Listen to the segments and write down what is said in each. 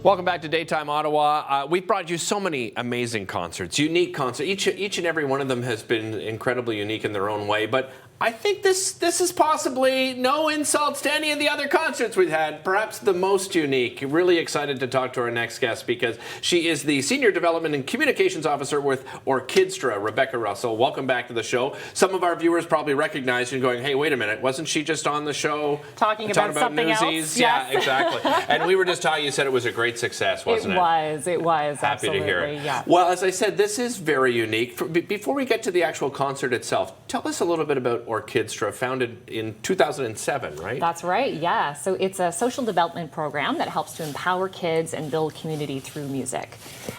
Welcome back to Daytime Ottawa. We've brought you so many amazing concerts, unique concerts. Each and every one of them has been incredibly unique in their own way. But I think this is possibly, no insults to any of the other concerts we've had, perhaps the most unique. Really excited to talk to our next guest because she is the Senior Development and Communications Officer with OrKidstra, Rebecca Russell. Welcome back to the show. Some of our viewers probably recognize you and going, hey, wait a minute, wasn't she just on the show talking about something Newsies? else? Yeah, Yes. exactly. And we were just talking, you said it was a great success, wasn't it? It was. Happy absolutely, to hear it. Yeah. Well, as I said, this is very unique. Before we get to the actual concert itself, tell us a little bit about OrKidstra, founded in 2007, right? That's right, yeah. So it's a social development program that helps to empower kids and build community through music.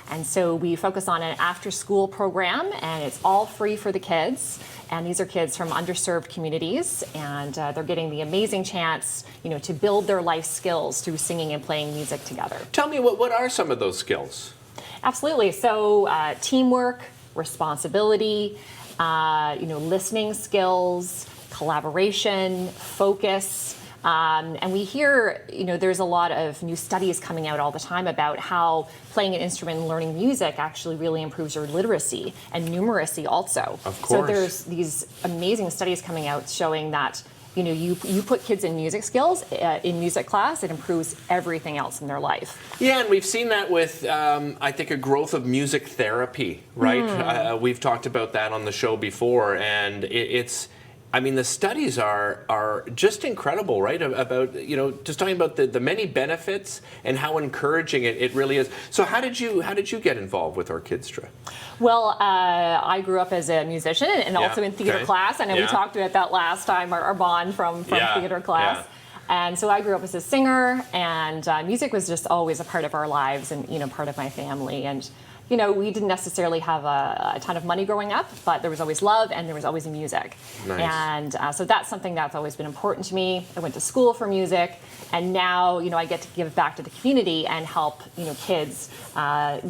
And so we focus on an after-school program, and it's all free for the kids. And these are kids from underserved communities, and they're getting the amazing chance, to build their life skills through singing and playing music together. Tell me, what are some of those skills? Absolutely. So teamwork, responsibility, listening skills, collaboration, focus. And we hear, there's a lot of new studies coming out all the time about how playing an instrument and learning music actually really improves your literacy and numeracy also. Of course. So there's these amazing studies coming out showing that, you put kids in music skills, in music class, it improves everything else in their life. Yeah, and we've seen that with, I think, a growth of music therapy, right? We've talked about that on the show before, and the studies are just incredible, right? About, just talking about the many benefits and how encouraging it really is. So how did you get involved with OrKidstra? Well, I grew up as a musician and also in theater class. I know we talked about that last time, our bond from theater class. Yeah. And so I grew up as a singer, and music was just always a part of our lives and, part of my family. And we didn't necessarily have a ton of money growing up, but there was always love and there was always music. Nice. And so that's something that's always been important to me. I went to school for music, and now, I get to give back to the community and help, kids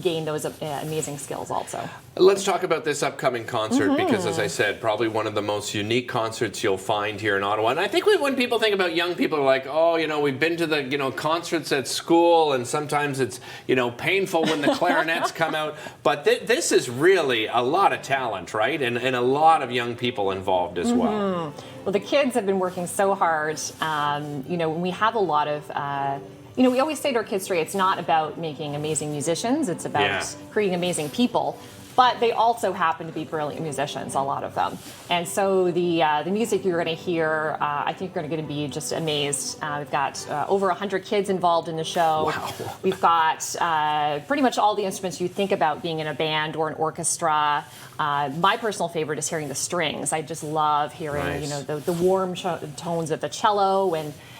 gain those amazing skills also. Let's talk about this upcoming concert because, as I said, probably one of the most unique concerts you'll find here in Ottawa. And I think when people think about young people, are like, oh, we've been to the, concerts at school, and sometimes it's, painful when the clarinets come out. But this is really a lot of talent, right? And a lot of young people involved as well. Well, the kids have been working so hard. We have a lot of... we always say to our kids, it's not about making amazing musicians, it's about creating amazing people. But they also happen to be brilliant musicians, a lot of them. And so the music you're going to hear, I think you're going to be just amazed. We've got over 100 kids involved in the show. Wow. We've got pretty much all the instruments you think about being in a band or an orchestra. My personal favorite is hearing the strings. I just love hearing, the warm tones of the cello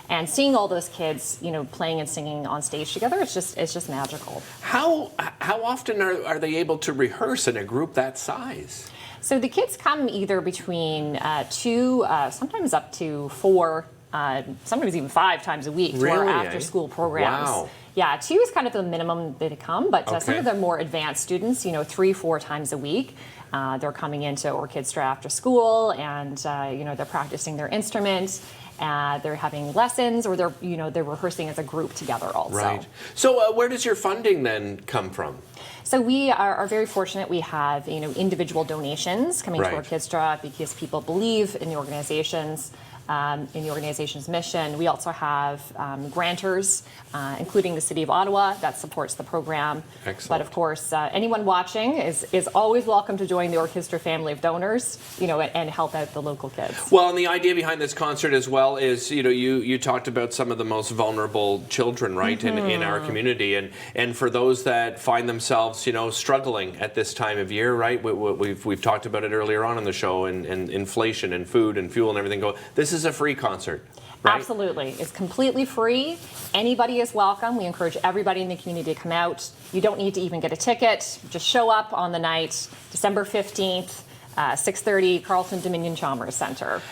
and seeing all those kids, playing and singing on stage together. It's just magical. How often are they able to rehearse in a group that size? So the kids come either between 2, sometimes up to 4, sometimes even 5 times a week to our after-school programs. Wow. Yeah, 2 is kind of the minimum they come, but some of the more advanced students, 3, 4 times a week, they're coming into OrKidstra after school, and they're practicing their instruments. They're having lessons, or they're rehearsing as a group together also. Right. So where does your funding then come from? So we are very fortunate. We have individual donations coming to OrKidstra because people believe in the organization's mission. We also have grantors, including the City of Ottawa, that supports the program. Excellent. But of course, anyone watching is always welcome to join the OrKidstra family of donors, and help out the local kids. Well, and the idea behind this concert as well is, you talked about some of the most vulnerable children, right, in our community, and for those that find themselves, struggling at this time of year, right? We've talked about it earlier on in the show, and inflation and food and fuel and everything. This is a free concert. Right? Absolutely. It's completely free. Anybody is welcome. We encourage everybody in the community to come out. You don't need to even get a ticket. Just show up on the night, December 15th, 6:30, Carleton Dominion Chalmers Centre.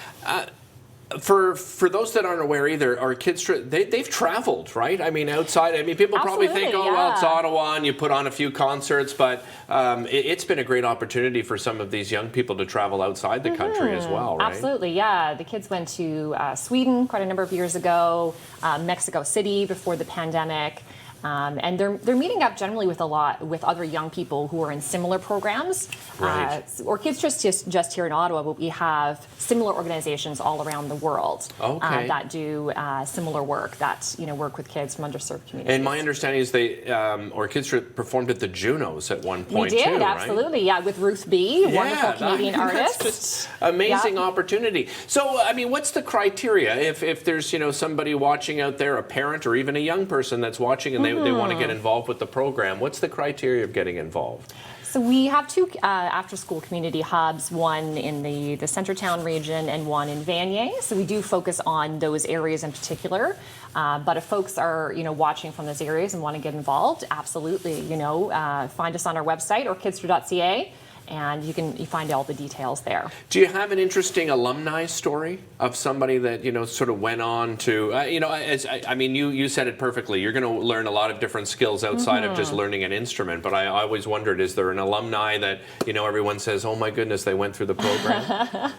For those that aren't aware either, OrKidstra, they've traveled, right? Outside. People probably think, well, it's Ottawa and you put on a few concerts, but it's been a great opportunity for some of these young people to travel outside the country as well, right? Absolutely, yeah. The kids went to Sweden quite a number of years ago, Mexico City before the pandemic. And they're meeting up generally with other young people who are in similar programs. Right. OrKidstra just here in Ottawa, but we have similar organizations all around the world that do similar work, that work with kids from underserved communities. And my understanding is they OrKidstra performed at the Junos at one point. We did, too, absolutely, yeah, with Ruth B, wonderful Canadian artist. Just amazing opportunity. So, I mean, what's the criteria if there's somebody watching out there, a parent or even a young person that's watching and they want to get involved with the program? What's the criteria of getting involved? So we have two after-school community hubs, one in the Centretown region and one in Vanier. So we do focus on those areas in particular. But if folks are watching from those areas and want to get involved, absolutely, find us on our website, OrKidstra.ca. And you find all the details there. Do you have an interesting alumni story of somebody that sort of went on to you said it perfectly. You're going to learn a lot of different skills outside of just learning an instrument. But I always wondered, is there an alumni that everyone says, oh my goodness, they went through the program?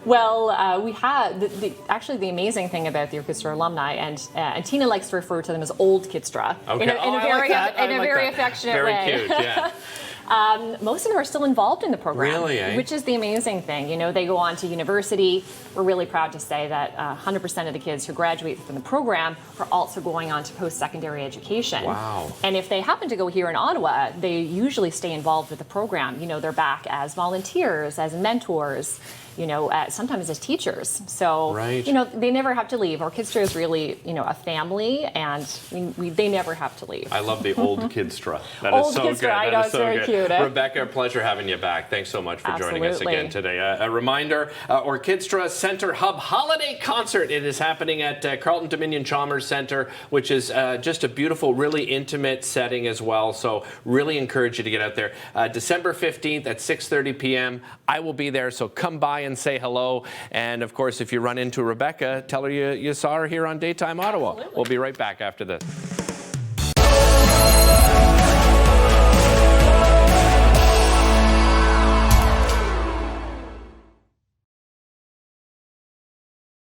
Well, we had actually the amazing thing about the OrKidstra alumni, and Tina likes to refer to them as old Kidstra in a very affectionate way. Very cute, yeah. Most of them are still involved in the program, really, eh? Which is the amazing thing. They go on to university. We're really proud to say that 100% of the kids who graduate from the program are also going on to post-secondary education. Wow. And if they happen to go here in Ottawa, they usually stay involved with the program. They're back as volunteers, as mentors, sometimes as teachers. So, right. They never have to leave. OrKidstra is really, a family, and they never have to leave. I love the old Kidstra. That old is so Kidstra, good. I know, it's very cute. Rebecca, pleasure having you back. Thanks so much for joining us again today. A reminder, OrKidstra Center Hub Holiday Concert. It is happening at Carleton Dominion Chalmers Center, which is just a beautiful, really intimate setting as well. So really encourage you to get out there. December 15th at 6:30 p.m. I will be there, so come by and say hello. And of course, if you run into Rebecca, tell her you saw her here on Daytime Ottawa. Absolutely. We'll be right back after this.